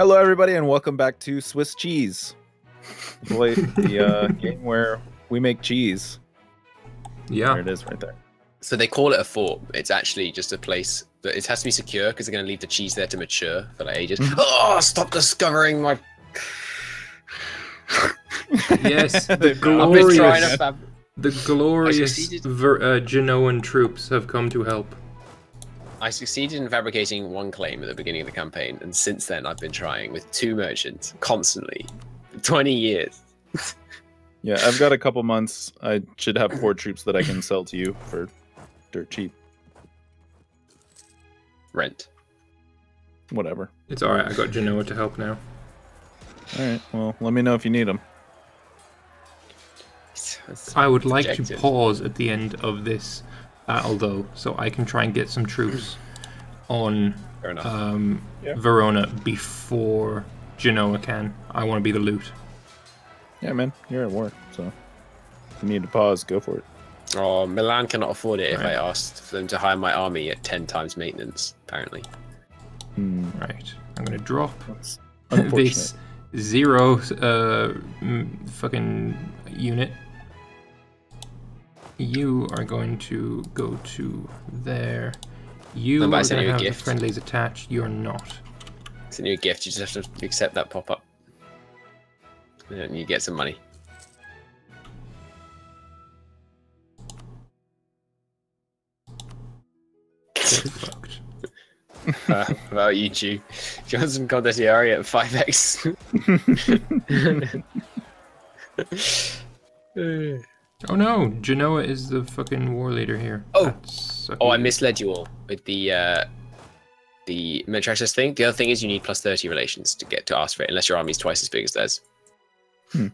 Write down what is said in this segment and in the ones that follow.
Hello, everybody, and welcome back to Swiss Cheese, the game where we make cheese. Yeah, there it is, right there. So they call it a fort. It's actually just a place that it has to be secure because they're going to leave the cheese there to mature for like ages. Oh, stop discovering my. yes, the glorious Genoan troops have come to help. I succeeded in fabricating one claim at the beginning of the campaign, and since then I've been trying with 2 merchants constantly for 20 years. Yeah, I've got a couple months. I should have 4 troops that I can sell to you for dirt cheap. Rent. Whatever. It's alright, I got Genoa to help now. Alright, well, let me know if you need them. I would like to pause at the end of this battle, though, so I can try and get some troops on Verona before Genoa can. I want to be the loot. Yeah, man, you're at war, so if you need to pause, go for it. Oh, Milan cannot afford it if I asked for them to hire my army at 10 times maintenance, apparently. Right, I'm going to drop this 0 fucking unit. You are going to go to there. You are going to have the friendlies attached. You're not. Send you a gift. You just have to accept that pop-up. And you get some money. Get fucked. About you, Jew. Johnson Condottieri at 5x. Oh no, Genoa is the fucking war leader here. Oh, I misled you all with the military access thing. The other thing is you need +30 relations to get to ask for it, unless your army is twice as big as theirs.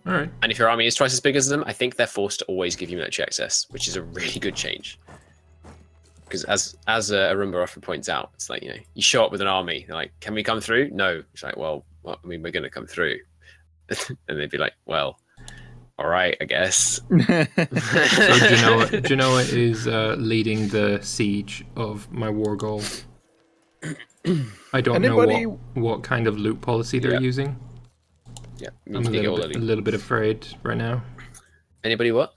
Alright. And if your army is twice as big as them, I think they're forced to always give you military access, which is a really good change. Because as Arumba often points out, it's like, you know, you show up with an army, they're like, can we come through? No. It's like, well, I mean, we're going to come through. And they'd be like, well, all right, I guess. So Genoa is leading the siege of my war goal. I don't know what kind of loot policy they're using. Yeah, I'm a little bit afraid right now. Anybody what?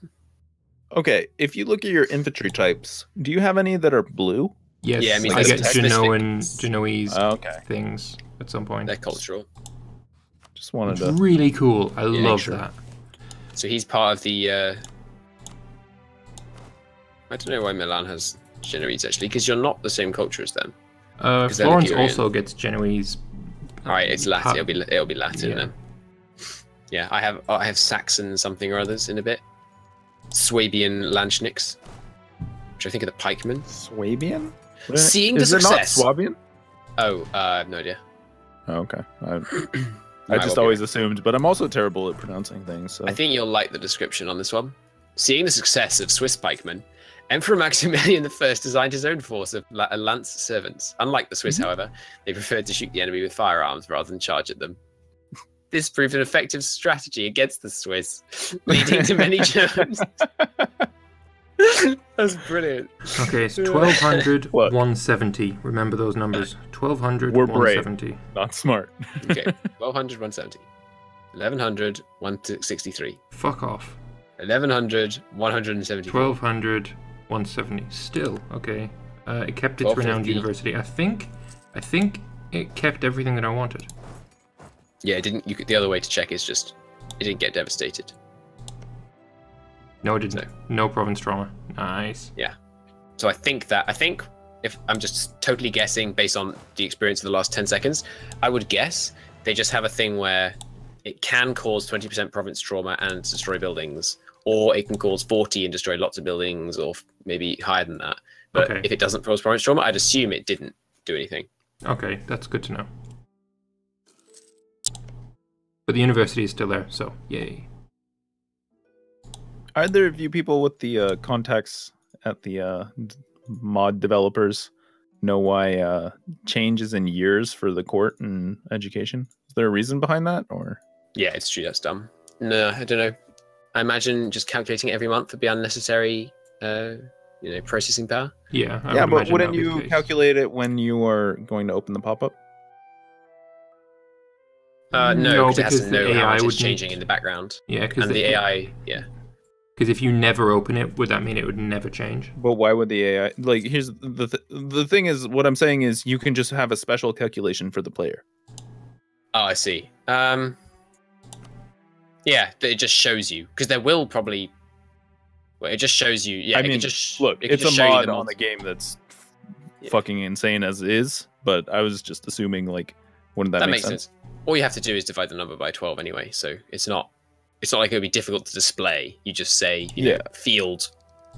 Okay, if you look at your infantry types, do you have any that are blue? Yes, yeah, I mean, I get Genoese things at some point. They're cultural. Just wanted to... Really cool. I love that. So he's part of the... I don't know why Milan has Genoese, actually, because you're not the same culture as them. Florence also gets Genoese. Alright, it's Latin. It'll be Latin then. Yeah, I have Saxon something or others in a bit. Swabian Lanchniks, which I think are the pikemen. Swabian? Seeing the success. Is it not Swabian? Oh, I have no idea. Oh, okay. I just always assumed, but I'm also terrible at pronouncing things. So. I think you'll like the description on this one. Seeing the success of Swiss pikemen, Emperor Maximilian I designed his own force of lance servants. Unlike the Swiss, however, they preferred to shoot the enemy with firearms rather than charge at them. This proved an effective strategy against the Swiss, leading to many Germans. That's brilliant. Okay, it's 1200, 170. Remember those numbers. 1200, We're 170. Brave, not smart. Okay, 1200, 170. 1100, 163. Fuck off. 1100, 170. 1200, 170. Still, okay. It kept its renowned university. I think it kept everything that I wanted. Yeah, it didn't. The other way to check is just it didn't get devastated. No, it didn't. No province trauma. Nice. Yeah. So I think if I'm just totally guessing based on the experience of the last 10 seconds, I would guess they just have a thing where it can cause 20% province trauma and destroy buildings, or it can cause 40 and destroy lots of buildings, or maybe higher than that. But if it doesn't cause province trauma, I'd assume it didn't do anything. Okay, that's good to know. But the university is still there, so yay. Are there a few people with the contacts at the mod developers know why change is in years for the court and education? Is there a reason behind that, or? Yeah, it's true. That's dumb. No, I don't know. I imagine just calculating it every month would be unnecessary, processing power. Yeah. Yeah, but wouldn't you calculate it when you are going to open the pop-up? No, because it has to know the how AI much would it's changing in the background. Yeah, because the AI, yeah. Because if you never open it, would that mean it would never change? But why would the AI... Like, here's the thing is, what I'm saying is you can just have a special calculation for the player. Oh, I see. Yeah, it just shows you. Because there will probably... Well, it just shows you... Yeah, I mean, look, it's a mod on the game that's fucking insane as is, but I was just assuming, like, wouldn't that make sense? All you have to do is divide the number by 12 anyway, so it's not like it would be difficult to display. You just say, you know, field,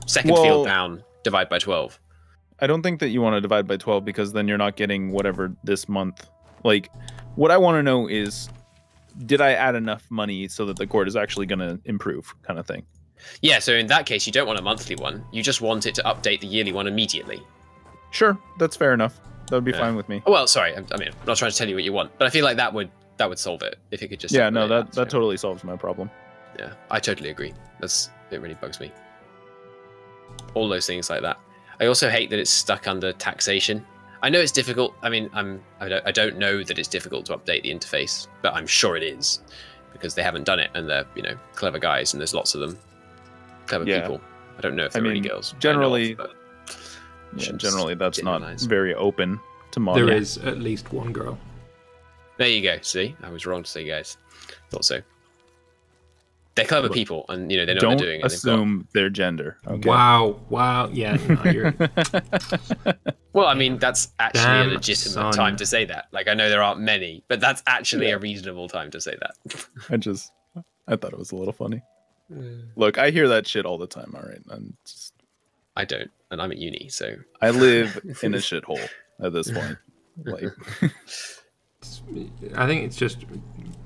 second field down, divide by 12. I don't think that you want to divide by 12 because then you're not getting whatever this month. Like, what I want to know is, did I add enough money so that the court is actually going to improve, kind of thing? Yeah, so in that case, you don't want a monthly one. You just want it to update the yearly one immediately. Sure, that's fair enough. That would be fine with me. Oh, well, sorry, I mean, I'm not trying to tell you what you want, but I feel like that would solve it if it could just... Yeah, no, that totally solves my problem. Yeah, I totally agree. It really bugs me. All those things like that. I also hate that it's stuck under taxation. I know it's difficult. I mean, I don't know that it's difficult to update the interface, but I'm sure it is because they haven't done it and they're, you know, clever guys and there's lots of them. Clever people. I don't know if they're any girls. Generally, generally that's not very open to modding. There is at least one girl. There you go. See, I was wrong to say guys. Thought so. They're clever people, and you know they know what they're doing. Don't assume their gender. Okay. Wow. Yeah. No, you're... Well, I mean that's actually a legitimate time to say that. Like I know there aren't many, but that's actually a reasonable time to say that. I thought it was a little funny. Look, I hear that shit all the time. All right, I don't, and I'm at uni, so I live in a shithole at this point. Like, I think it's just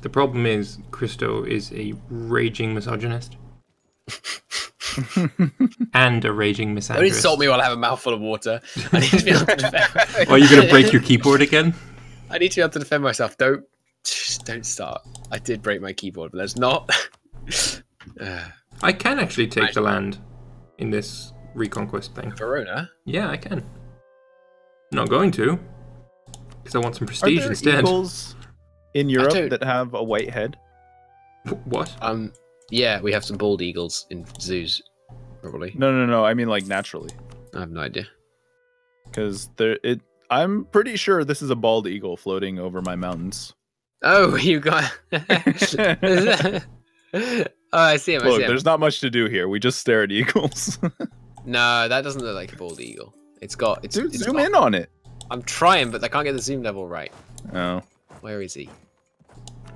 the problem is Christo is a raging misogynist and a raging misandrist. Don't insult me while I have a mouthful of water. I need to be able to defend. Are you going to break your keyboard again? I need to be able to defend myself. Don't start. I did break my keyboard, but let's not. I can actually take the land in this reconquest thing. Verona? Yeah, I can. I'm not going to. Because I want some prestige instead. Eagles in Europe that have a white head? What? Yeah, we have some bald eagles in zoos, probably. No. I mean, like naturally. I have no idea. Because I'm pretty sure this is a bald eagle floating over my mountains. Oh, you got. Oh, I see him. Look, there's not much to do here. We just stare at eagles. No, that doesn't look like a bald eagle. Dude, zoom in on it. I'm trying, but I can't get the zoom level right. Oh. Where is he?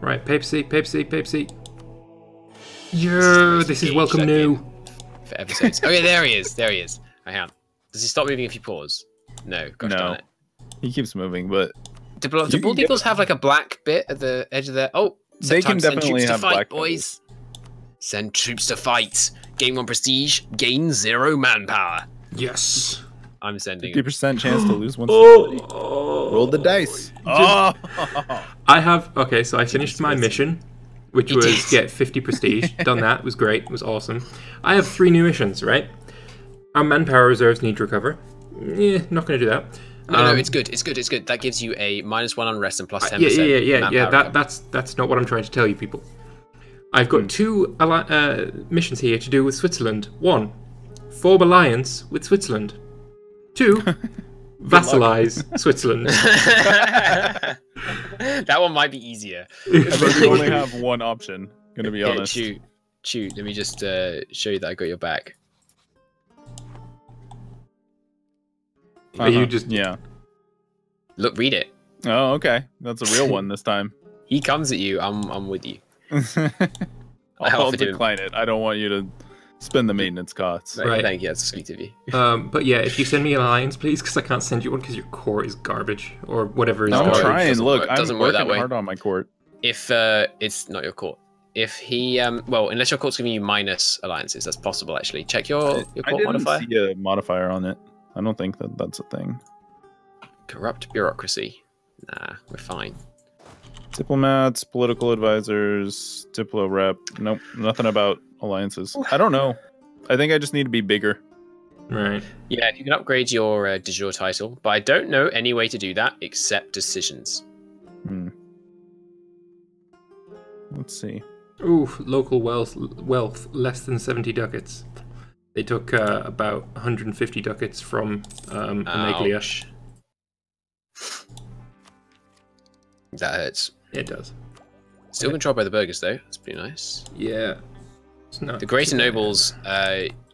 Right, Pepsi. Yo, this is welcome new. For episodes. Okay, there he is. I am. Does he stop moving if you pause? No. Gosh darn it. He keeps moving, but... Do bald eagles have like a black bit at the edge of their... Oh, they can definitely have black boys. Send troops to fight. Gain 1 prestige. Gain 0 manpower. Yes. I'm sending 50% chance to lose 1 stability. Roll the dice. I have... Okay, so I finished my mission, which was get 50 prestige. Done that. It was great. It was awesome. I have 3 new missions, right? Our manpower reserves need to recover. Not going to do that. No, it's good. That gives you a -1 on rest and plus 10%. Yeah. That's not what I'm trying to tell you, people. I've got 2 missions here to do with Switzerland. 1, form alliance with Switzerland. 2, vassalize Switzerland. That one might be easier. You only have 1 option, gonna be honest. Shoot. Let me just show you that I got your back. Are you just... Yeah. Look, read it. Oh, okay. That's a real one this time. He comes at you. I'm with you. I'll decline it. I don't want you to spend the maintenance costs. Right. Thank you. That's sweet of you. But yeah, if you send me an alliance, please, because I can't send you one because your core is garbage or whatever is garbage. I'm trying. Look, I'm working hard on my court. If it's not your court. If he, well, unless your court's giving you minus alliances, that's possible actually. Check your court modifier. I didn't see a modifier on it. I don't think that's a thing. Corrupt bureaucracy. Nah, we're fine. Diplomats, political advisors, Diplo rep. Nope, nothing about alliances. I don't know. I think I just need to be bigger. Right. Yeah, you can upgrade your de jure title, but I don't know any way to do that except decisions. Let's see. Ooh, local wealth less than 70 ducats. They took about 150 ducats from Ameglia. That hurts. It does. Still controlled by the burghers, though. That's pretty nice. Yeah. It's not the greater nobles,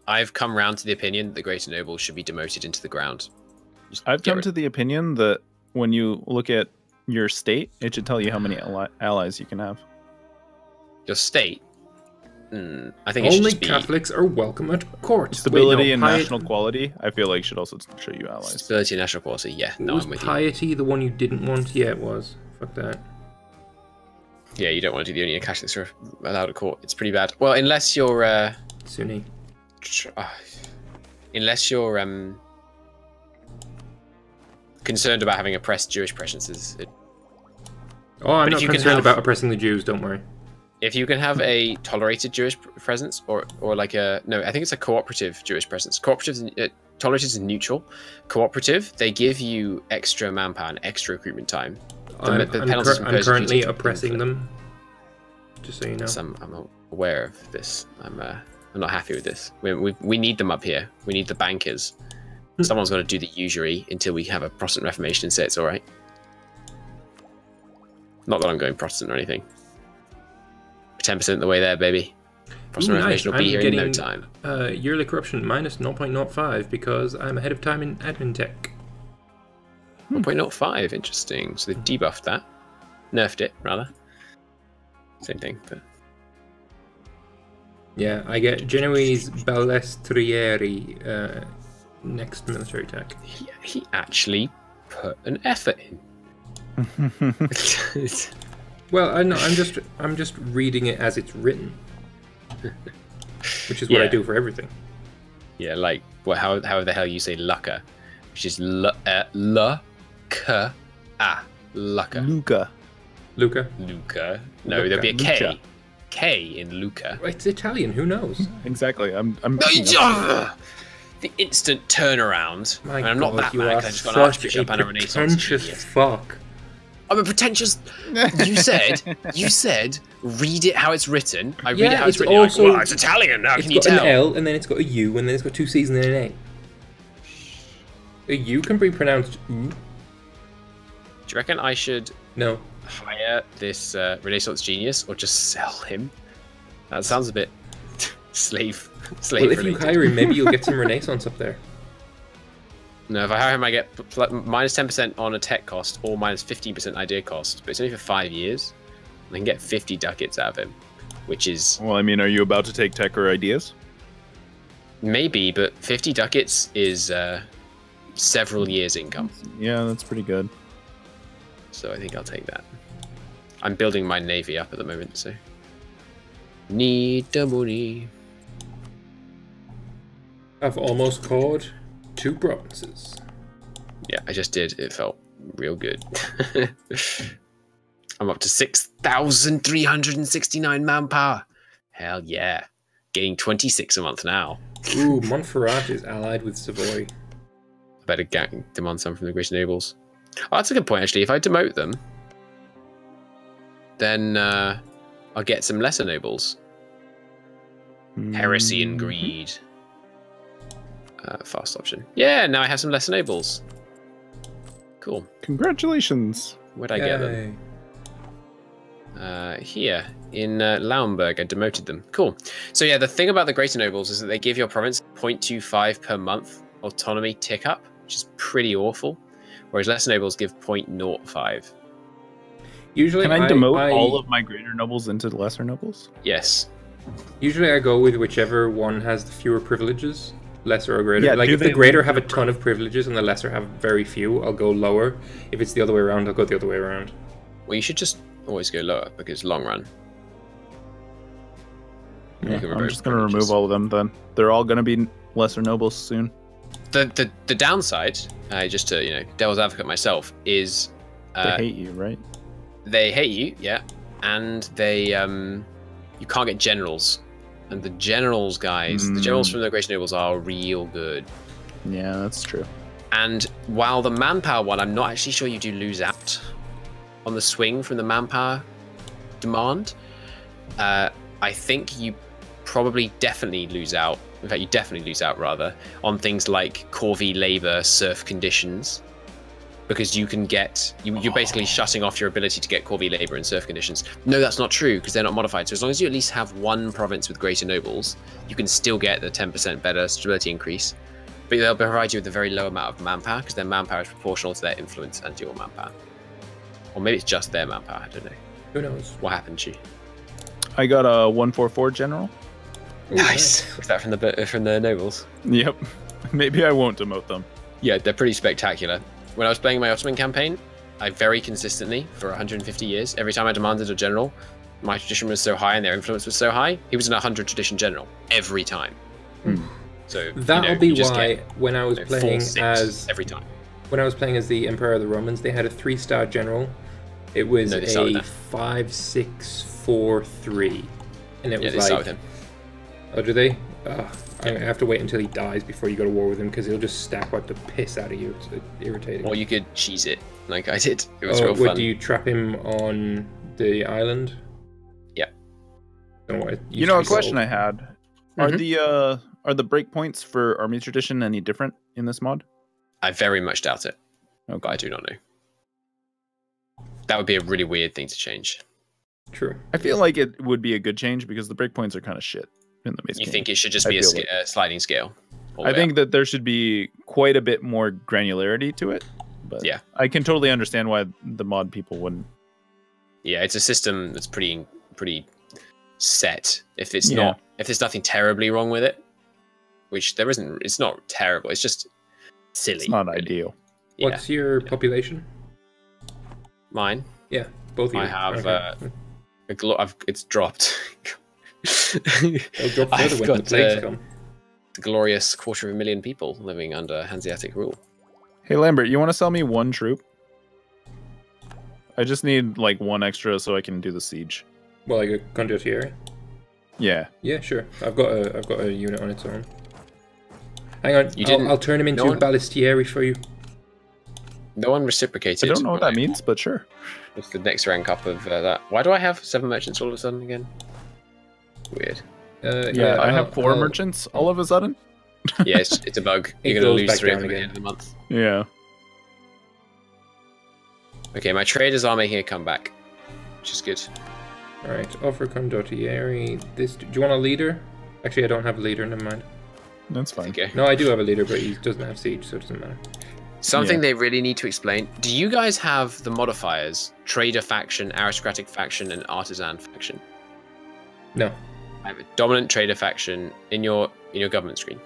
I've come round to the opinion that the greater nobles should be demoted into the ground. I've come to the opinion that when you look at your state, it should tell you how many allies you can have. Your state? I think it only should just be... Catholics are welcome at court. Stability and national quality, I feel like should also show you allies. Stability and national quality, yeah. No, was I'm with piety the one you didn't want? Yeah, it was. Fuck that. Yeah, you don't want to do the only Catholics are allowed at court. It's pretty bad. Well, unless you're Sunni. Unless you're concerned about having oppressed Jewish presences. Oh, I'm not concerned about oppressing the Jews. Don't worry. If you can have a tolerated Jewish presence, or like a I think it's a cooperative Jewish presence. Cooperative, tolerated is neutral. Cooperative, they give you extra manpower and extra recruitment time. I'm currently oppressing them. Just so you know. I'm aware of this. I'm not happy with this. We need them up here. We need the bankers. Someone's got to do the usury until we have a Protestant Reformation and say it's all right. Not that I'm going Protestant or anything. 10% of the way there, baby. Protestant Reformation will be here in no time. Yearly corruption minus 0.05 because I'm ahead of time in admin tech. 1.05, interesting. So they've debuffed that. Nerfed it, rather. Same thing, but... Yeah, I get Genoese Balestrieri next military tech. He actually put an effort in. Well, I'm just reading it as it's written, which is what I do for everything. Yeah, like how the hell you say lucca, which is lucca. Luca. No, there'll be a K. K in Luca. It's Italian. Who knows? Exactly. I'm the instant turnaround. My I'm not that you mad. are I just got an archbishop and a Renaissance pretentious genius. fuck. I'm a pretentious. You said, read it how it's written. I read it how it's written. Also, like, well, it's Italian. How can you tell? It's got an L, and then it's got a U, and then it's got two C's and then an A. A U can be pronounced U. Do you reckon I should hire this Renaissance genius or just sell him? That sounds a bit slave. Well, if you hire him, maybe you'll get some Renaissance up there. No, if I hire him, I get minus 10% on a tech cost or minus 15% idea cost. But it's only for 5 years. I can get 50 ducats out of him, which is... Well, I mean, are you about to take tech or ideas? Maybe, but 50 ducats is several years' income. Yeah, that's pretty good. So I think I'll take that. I'm building my navy up at the moment, so... Need the money. I've almost caught 2 provinces. Yeah, I just did. It felt real good. I'm up to 6,369 manpower. Hell yeah. Getting 26 a month now. Ooh, Montferrat is allied with Savoy. I better demand some from the Greater Nobles. Oh, that's a good point, actually. If I demote them, then I'll get some lesser nobles. Heresy and greed. Fast option. Yeah, now I have some lesser nobles. Cool. Congratulations. Where'd I get them? Here in Lauenburg. I demoted them. Cool. So yeah, the thing about the Greater Nobles is that they give your province 0.25 per month autonomy tick up, which is pretty awful. Whereas lesser nobles give 0.05. Usually, can I demote all of my Greater Nobles into lesser nobles? Yes. Usually, I go with whichever one has the fewer privileges. Lesser or greater. Yeah, like if the greater have a ton of privileges and the lesser have very few, I'll go lower. If it's the other way around, I'll go the other way around. Well, you should just always go lower because long run. Yeah, I'm just going to remove all of them then. They're all going to be lesser nobles soon. The downside, just to devil's advocate myself, is they hate you, right? They hate you, yeah, and they you can't get generals. And the generals, guys, the generals from the Greater Nobles are real good. Yeah, that's true. And while the manpower one, I'm not actually sure you do lose out on the swing from the manpower demand. I think you probably definitely lose out. In fact, you definitely lose out rather on things like corvée labor, serf conditions, because you can get you're basically shutting off your ability to get corvée labor and serf conditions. No, that's not true because they're not modified. So as long as you at least have one province with greater nobles, you can still get the 10% better stability increase. But they'll provide you with a very low amount of manpower because their manpower is proportional to their influence and your manpower. Or maybe it's just their manpower. I don't know. Who knows? What happened to you? I got a 144 general. Ooh, nice. Was that from the nobles? Yep. Maybe I won't demote them. Yeah, they're pretty spectacular. When I was playing my Ottoman campaign, I very consistently, for 150 years, every time I demanded a general, my tradition was so high and their influence was so high, he was an 100 tradition general every time. So that'll be why when I was playing as every time. When I was playing as the Emperor of the Romans, they had a 3-star general. It was a 5-6-4-3, and it was like, oh, do they? I have to wait until he dies before you go to war with him because he'll just stack wipe the piss out of you. It's irritating. Or you could cheese it like I did. It was real fun. Do you trap him on the island? Yeah. You know, a question I had: are the breakpoints for army tradition any different in this mod? I very much doubt it. Okay. But I do not know. That would be a really weird thing to change. True. I feel like it would be a good change because the breakpoints are kind of shit in the base game. You think it should just be a sliding scale? I think that there should be quite a bit more granularity to it. But yeah, I can totally understand why the mod people wouldn't. Yeah, it's a system that's pretty set. If it's not, if there's nothing terribly wrong with it, which there isn't, it's not terrible. It's just silly. It's not ideal. Yeah. What's your population? Mine. Yeah, both of you. I have it's dropped. It'll drop further when the plagues come. The glorious 250,000 people living under Hanseatic rule. Hey Lambert, you want to sell me one troop? I just need like one extra so I can do the siege. Well, like a condottieri? Yeah. Yeah, sure. I've got a unit on its own. Hang on, I'll turn him into ballistieri for you. No one reciprocated. I don't know what that means, but sure. It's the next rank up of that. Why do I have 7 merchants all of a sudden again? Weird. Yeah, I have 4 merchants all of a sudden. Yeah, it's a bug. You're going to lose 3 of them at the end of the month. Yeah. Okay, my traders are making a comeback, which is good. Alright, offer condottieri. Do you want a leader? Actually, I don't have a leader, never mind. That's fine. Okay. No, I do have a leader, but he doesn't have siege, so it doesn't matter. Something they really need to explain. Do you guys have the modifiers trader faction, aristocratic faction, and artisan faction? No. I have a dominant trader faction in your government screen.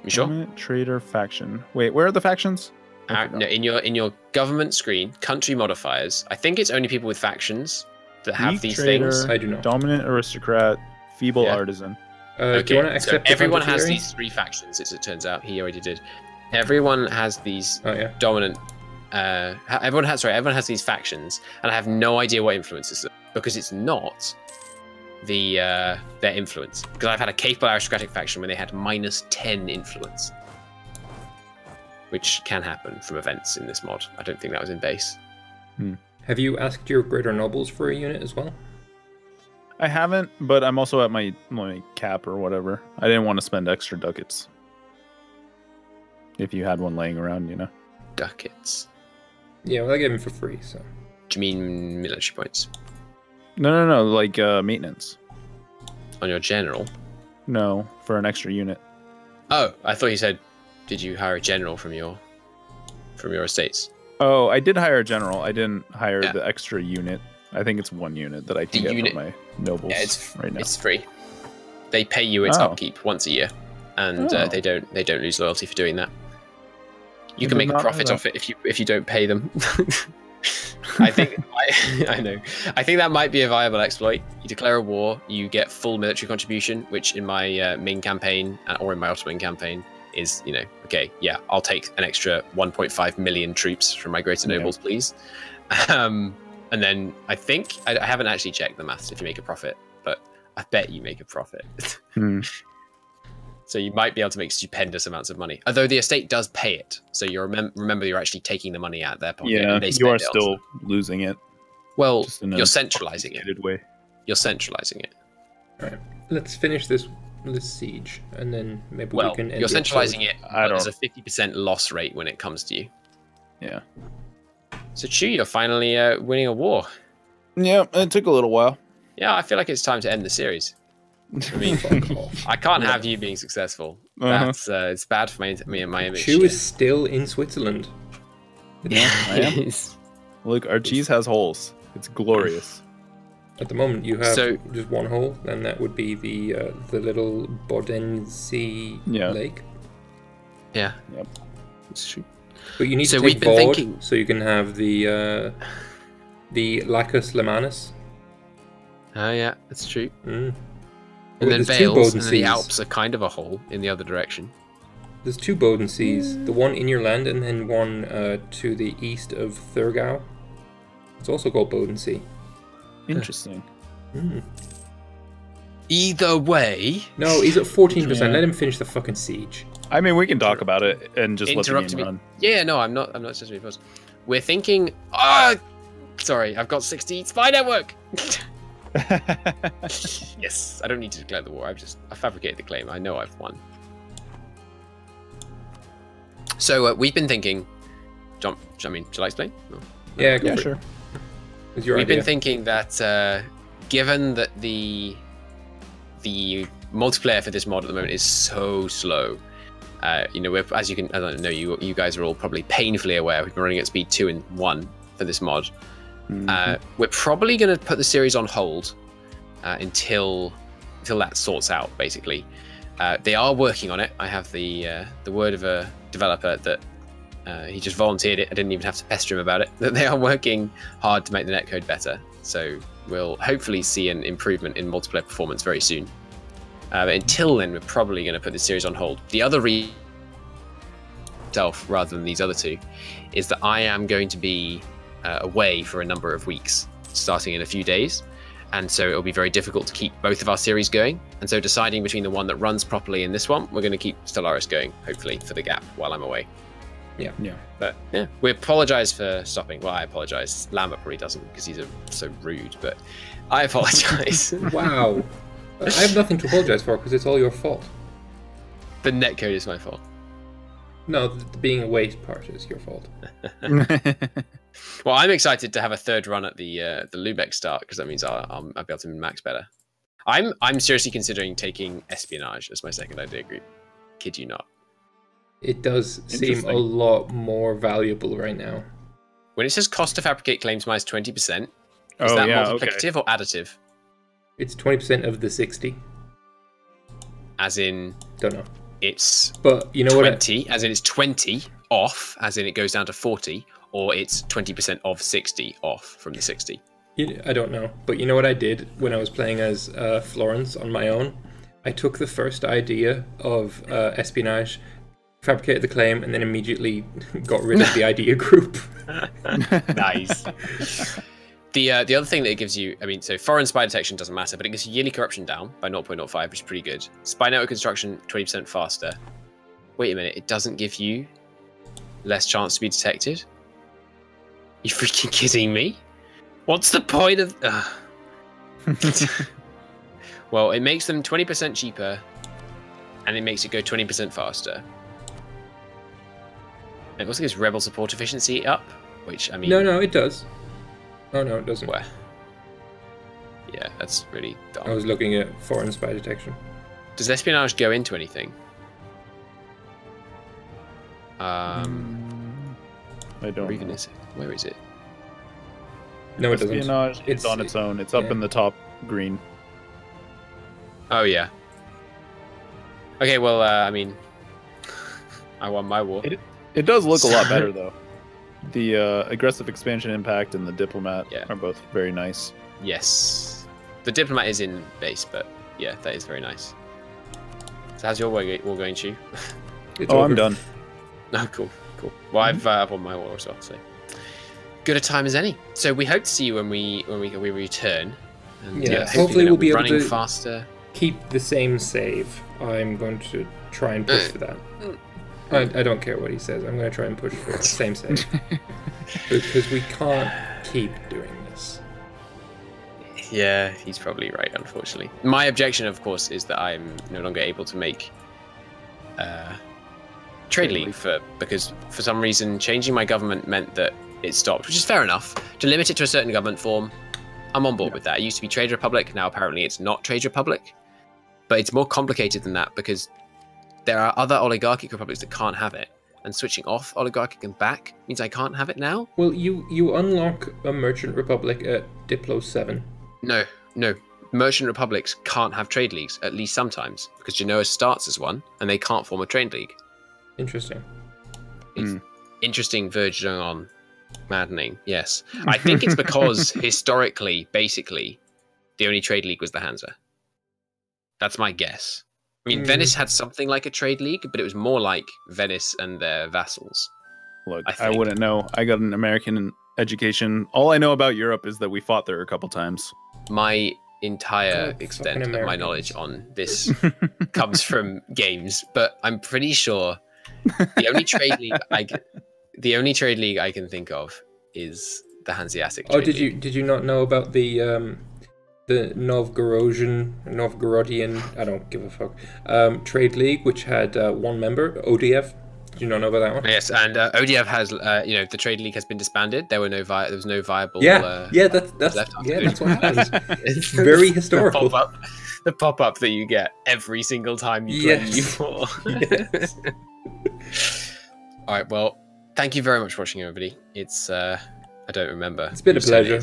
You sure? Dominant trader faction. Wait, where are the factions? No, in your government screen, country modifiers. I think it's only people with factions that have these things. I do not. Dominant aristocrat, feeble artisan. Okay, do you want to accept everyone has these 3 factions, as it turns out. He already did. Everyone has these dominant. Everyone has these factions, and I have no idea what influences them because it's not their influence. Because I've had a capable aristocratic faction when they had -10 influence, which can happen from events in this mod. I don't think that was in base. Have you asked your greater nobles for a unit as well? I haven't, but I'm also at my cap or whatever. I didn't want to spend extra ducats. If you had one laying around, you know. Ducats. Yeah, well, I gave them for free, so. Do you mean military points? No, like maintenance. On your general? No, for an extra unit. Oh, I thought you said, did you hire a general from your estates? Oh, I did hire a general. I didn't hire the extra unit. I think it's 1 unit that I can get from my nobles right now. It's free. They pay you its upkeep once a year, and they don't lose loyalty for doing that. You can make a profit off it if you don't pay them. I think I know. I think that might be a viable exploit. You declare a war, you get full military contribution, which in my Ming campaign or in my Ottoman campaign is, okay, yeah, I'll take an extra 1.5 million troops from my greater nobles, please. And then I think, I haven't actually checked the maths if you make a profit, but I bet you make a profit. So you might be able to make stupendous amounts of money. Although the estate does pay it. So you remember you're actually taking the money out of their pocket. Yeah, and they you are still losing it. Well, you're centralizing it. Way. You're centralizing it. All right. Let's finish this siege, and then maybe we can end you're centralizing it, but there's a 50% loss rate when it comes to you. Yeah. So, Chu, you're finally winning a war. Yeah, it took a little while. Yeah, I feel like it's time to end the series. I mean, I can't have you being successful. That's it's bad for my image. Chu is still in Switzerland. Yeah, I am. Look, our cheese has holes. It's glorious. At the moment, you have just one hole, and that would be the little Bodensee lake. Yeah. Yep. That's true. But you need to take Vord, so you can have the Lacus Lemanus. Oh yeah, that's true. Mm. And then Vales, and the Alps are kind of a hole in the other direction. There's 2 Bodensees, the one in your land, and then one to the east of Thurgau. It's also called Bodensee. Interesting. Either way... No, he's at 14%. Yeah. Let him finish the fucking siege. I mean, we can talk about it and just let the game run. Yeah, no, I'm not supposed to be opposed. We're thinking... sorry, I've got 60 spy network! Yes, I don't need to declare the war. I fabricated the claim. I know I've won. So we've been thinking... John, shall I explain? No. Yeah, go for sure. It. We've been thinking that given that the multiplayer for this mod at the moment is so slow, you know, as I don't know, you guys are all probably painfully aware, we've been running at speed 2 and 1 for this mod. We're probably going to put the series on hold until that sorts out. Basically, they are working on it. I have the word of a developer that. He just volunteered it. I didn't even have to pester him about it. That they are working hard to make the netcode better. So we'll hopefully see an improvement in multiplayer performance very soon. But until then, we're probably going to put this series on hold. The other reason, rather than these other 2, is that I am going to be away for a number of weeks, starting in a few days. And so it'll be very difficult to keep both of our series going. And so deciding between the one that runs properly and this one, we're going to keep Stellaris going, hopefully, for the gap while I'm away. Yeah. But yeah, we apologise for stopping. Well, I apologise. Lambert probably doesn't because he's so rude, but I apologise. Wow. I have nothing to apologise for because it's all your fault. The netcode is my fault. No, the being away part is your fault. Well, I'm excited to have a third run at the Lubeck start because that means I'll be able to max better. I'm seriously considering taking espionage as my second idea group. Kid you not. It does seem a lot more valuable right now. When it says cost to fabricate claims minus 20%, is that multiplicative or additive? It's 20% of the 60. As in... Don't know. It's but you know 20, as in it's 20 off, as in it goes down to 40, or it's 20% of 60 off from the 60? I don't know. But you know what I did when I was playing as Florence on my own? I took the first idea of espionage, fabricated the claim, and then immediately got rid of the idea group. Nice. The other thing that it gives you, I mean, so foreign spy detection doesn't matter, but it gives you yearly corruption down by 0.05, which is pretty good. Spy network construction 20% faster. Wait a minute, it doesn't give you less chance to be detected? You freaking kidding me? What's the point of... Well, it makes them 20% cheaper, and it makes it go 20% faster. It also gives rebel support efficiency up, which, I mean... No, it does. Oh, no, it doesn't. Where? Yeah, that's really dumb. I was looking at foreign spy detection. Does espionage go into anything? I don't know. Even is it? Where is it? No, it doesn't. Espionage is on its own. It's up in the top green. Oh, yeah. Okay, well, I mean... I won my war. It does look a lot better, though. The aggressive expansion impact and the diplomat are both very nice. Yes. The diplomat is in base, but yeah, that is very nice. So how's your war going, Chu? I'm done. Oh, cool. Well, I've won my war as well, so good a time as any. So we hope to see you when we return. And, hopefully we'll be able to faster. Keep the same save. I'm going to try and push for that. I don't care what he says. I'm going to try and push for the same save. Because we can't keep doing this. Yeah, he's probably right, unfortunately. My objection, of course, is that I'm no longer able to make trade league because for some reason changing my government meant that it stopped, which is fair enough. To limit it to a certain government form, I'm on board with that. It used to be Trade Republic, now apparently it's not Trade Republic. But it's more complicated than that because there are other oligarchic republics that can't have it. And switching off oligarchic and back means I can't have it now? Well, you unlock a merchant republic at Diplo 7. No. Merchant republics can't have trade leagues, at least sometimes, because Genoa starts as one, and they can't form a trade league. Interesting. It's interesting verging on maddening, yes. I think it's because, historically, basically, the only trade league was the Hansa. That's my guess. I mean, Venice had something like a trade league, but it was more like Venice and their vassals. Look, I wouldn't know. I got an American education. All I know about Europe is that we fought there a couple times. My entire extent of my knowledge on this comes from games, but I'm pretty sure the only trade league I can think of is the Hanseatic. Oh, did you not know about the Novgorodian, I don't give a fuck, trade league, which had one member, ODF? Did you not know about that one? Yes, and ODF has, the trade league has been disbanded. There was no viable. That's what happens. It's very historical. The pop-up that you get every single time you play EU4. Yes. All right, well, thank you very much for watching, everybody. It's I don't remember. It's been a pleasure.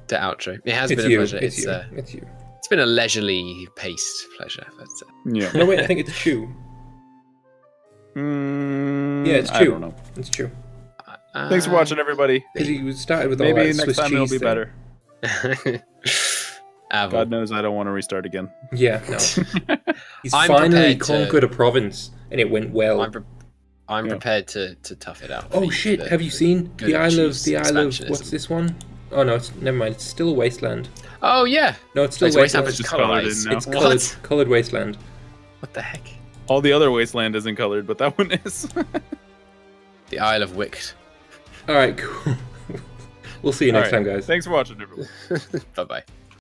The outro. It has been a pleasure. It's you. It's been a leisurely paced pleasure. Yeah. No, wait, I think it's Chew. Yeah, it's Chew. I don't know. It's Chew. Thanks for watching, everybody. Because you started with maybe the next Swiss time it'll cheese be better. God knows I don't want to restart again. Yeah, no. He's finally conquered a province, and it went well. I'm prepared to tough it out. Oh shit! Have you seen the Isle of what's this one? Oh no, never mind. It's still a wasteland. Oh yeah. No, it's still wasteland. It's colored wasteland. What the heck? All the other wasteland isn't colored, but that one is. The Isle of Wicht. All right, cool. We'll see you next time, guys. Thanks for watching, everyone. Bye bye.